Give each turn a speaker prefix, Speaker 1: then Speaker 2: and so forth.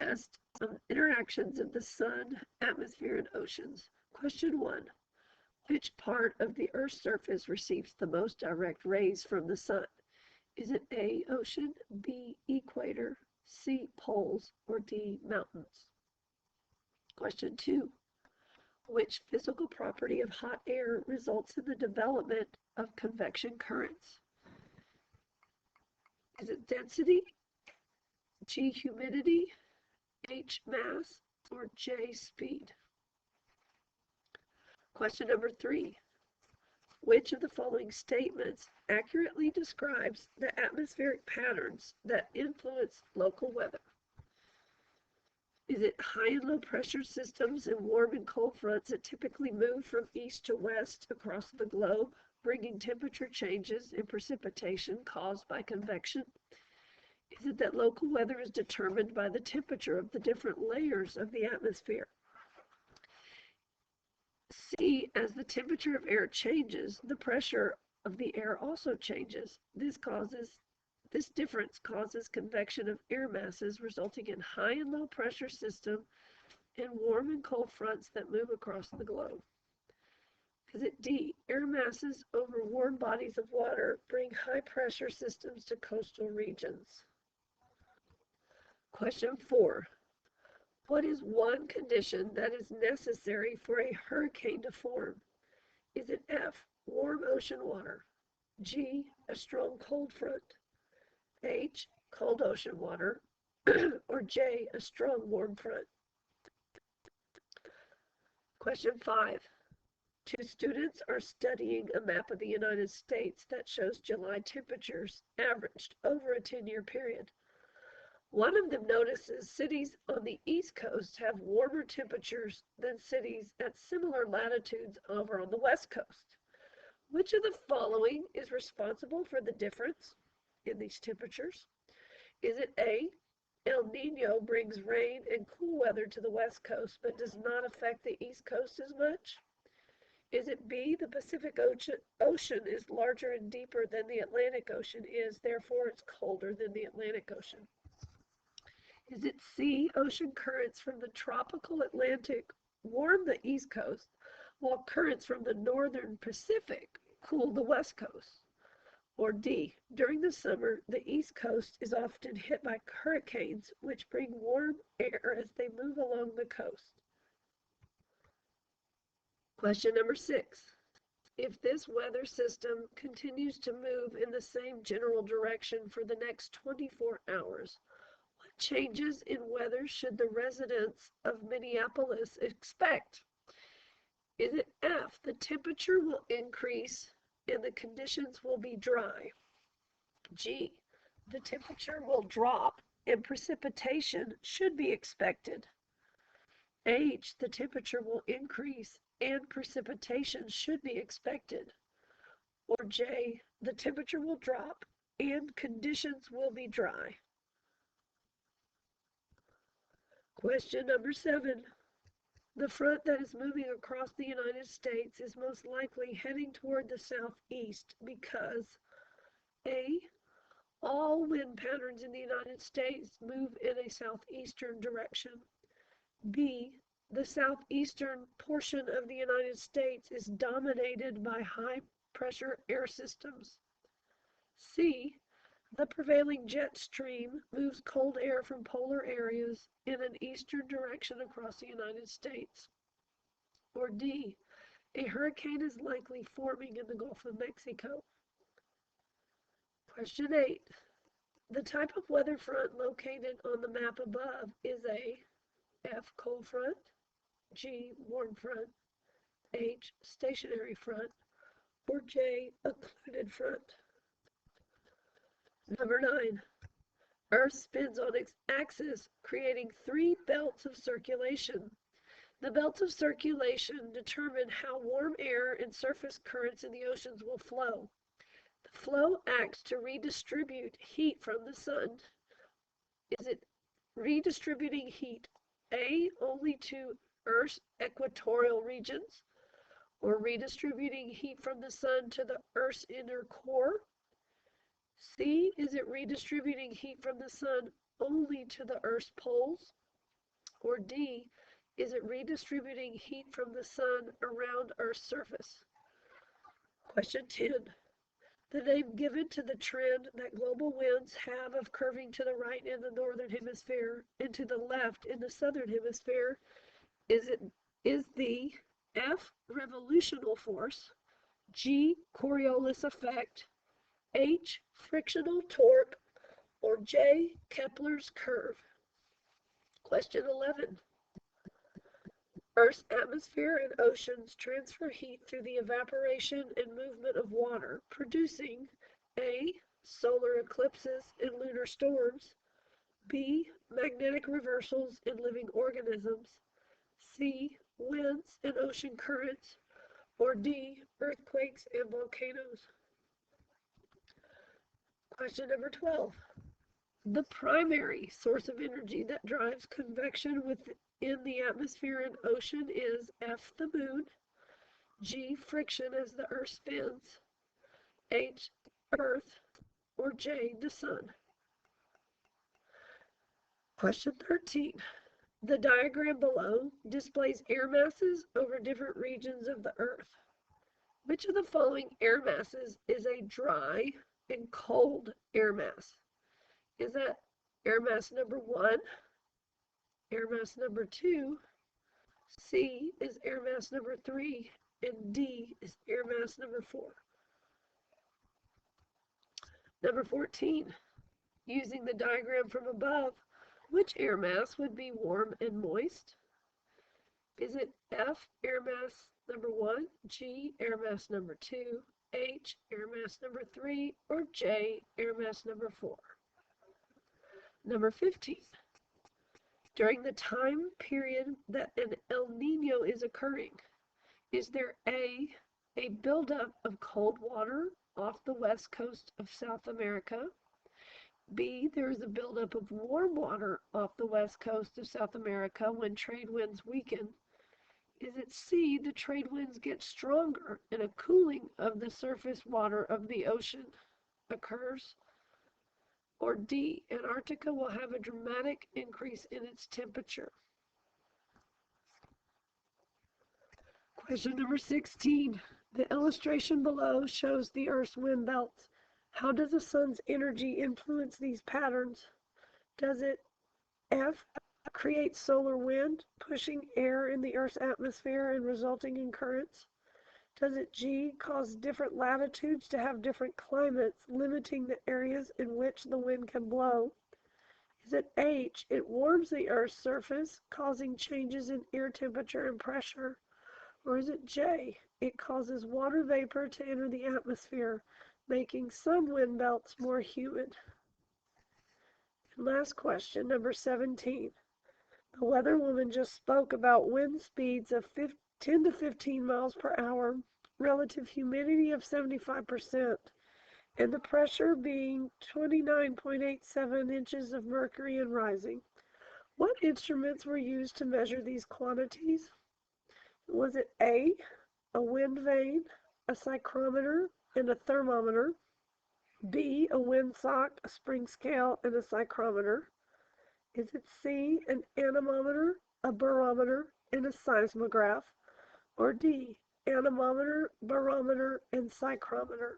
Speaker 1: test of interactions of the sun, atmosphere, and oceans. Question 1. Which part of the Earth's surface receives the most direct rays from the sun? Is it A, ocean, B, equator, C, poles, or D, mountains? Question 2. Which physical property of hot air results in the development of convection currents? Is it density, G, humidity, H, mass, or J, speed? Question number 3. Which of the following statements accurately describes the atmospheric patterns that influence local weather? Is it high and low pressure systems and warm and cold fronts that typically move from east to west across the globe, bringing temperature changes and precipitation caused by convection? Is it that local weather is determined by the temperature of the different layers of the atmosphere? C, as the temperature of air changes, the pressure of the air also changes. This difference causes convection of air masses, resulting in high and low pressure system and warm and cold fronts that move across the globe. Is it D, air masses over warm bodies of water bring high pressure systems to coastal regions? Question 4. What is one condition that is necessary for a hurricane to form? Is it F, warm ocean water, G, a strong cold front, H, cold ocean water, or J, a strong warm front? Question 5. 2 students are studying a map of the United States that shows July temperatures averaged over a 10-year period. One of them notices cities on the East Coast have warmer temperatures than cities at similar latitudes over on the West Coast. Which of the following is responsible for the difference in these temperatures? Is it A, El Nino brings rain and cool weather to the West Coast but does not affect the East Coast as much? Is it B, the Pacific Ocean is larger and deeper than the Atlantic Ocean is, therefore it's colder than the Atlantic Ocean? Is it C, ocean currents from the tropical Atlantic warm the East Coast, while currents from the northern Pacific cool the West Coast? Or D, during the summer, the East Coast is often hit by hurricanes, which bring warm air as they move along the coast? Question number 6. If this weather system continues to move in the same general direction for the next 24 hours, what changes in weather should the residents of Minneapolis expect? Is it F, the temperature will increase and the conditions will be dry? G, the temperature will drop and precipitation should be expected? H, the temperature will increase and precipitation should be expected? Or J, the temperature will drop and conditions will be dry? Question number 7. The front that is moving across the United States is most likely heading toward the southeast because A, all wind patterns in the United States move in a southeastern direction. B, the southeastern portion of the United States is dominated by high pressure air systems. C, the prevailing jet stream moves cold air from polar areas in an eastern direction across the United States. Or D, a hurricane is likely forming in the Gulf of Mexico. Question 8. The type of weather front located on the map above is a F, cold front, G, warm front, H, stationary front, or J, occluded front? Number 9. Earth spins on its axis, creating 3 belts of circulation. The belts of circulation determine how warm air and surface currents in the oceans will flow. The flow acts to redistribute heat from the sun. Is it redistributing heat A, only to Earth's equatorial regions, or redistributing heat from the sun to the Earth's inner core? C, is it redistributing heat from the sun only to the Earth's poles? Or D, is it redistributing heat from the sun around Earth's surface? Question 10. The name given to the trend that global winds have of curving to the right in the northern hemisphere and to the left in the southern hemisphere is the F, revolutional force, G, Coriolis effect, H, frictional torque, or J, Kepler's curve. Question 11. Earth's atmosphere and oceans transfer heat through the evaporation and movement of water, producing A, solar eclipses and lunar storms, B, magnetic reversals in living organisms, C, winds and ocean currents, or D, earthquakes and volcanoes. Question number 12. The primary source of energy that drives convection within the atmosphere and ocean is F, the moon, G, friction as the Earth spins, H, Earth, or J, the sun. Question 13. The diagram below displays air masses over different regions of the Earth. Which of the following air masses is a dry and cold air mass? Is that air mass number 1, air mass number 2, C is air mass number 3, and D is air mass number 4? Number 14. Using the diagram from above, which air mass would be warm and moist? Is it F, air mass number 1, G, air mass number 2, H, air mass number 3, or J, air mass number 4? Number 15. During the time period that an El Nino is occurring, is there A buildup of cold water off the west coast of South America? B, there is a buildup of warm water off the west coast of South America when trade winds weaken? Is it C, the trade winds get stronger and a cooling of the surface water of the ocean occurs? Or D, Antarctica will have a dramatic increase in its temperature? Question number 16. The illustration below shows the Earth's wind belts. How does the sun's energy influence these patterns? Does it F, create solar wind, pushing air in the Earth's atmosphere and resulting in currents? Does it G, cause different latitudes to have different climates, limiting the areas in which the wind can blow? Is it H, it warms the Earth's surface, causing changes in air temperature and pressure? Or is it J, it causes water vapor to enter the atmosphere, making some wind belts more humid? And last question, number 17. The weather woman just spoke about wind speeds of 10 to 15 miles per hour, relative humidity of 75%, and the pressure being 29.87 inches of mercury and rising. What instruments were used to measure these quantities? Was it A, a wind vane, a psychrometer, and a thermometer? B, a windsock, a spring scale, and a psychrometer? Is it C, an anemometer, a barometer, and a seismograph? Or D, anemometer, barometer, and psychrometer?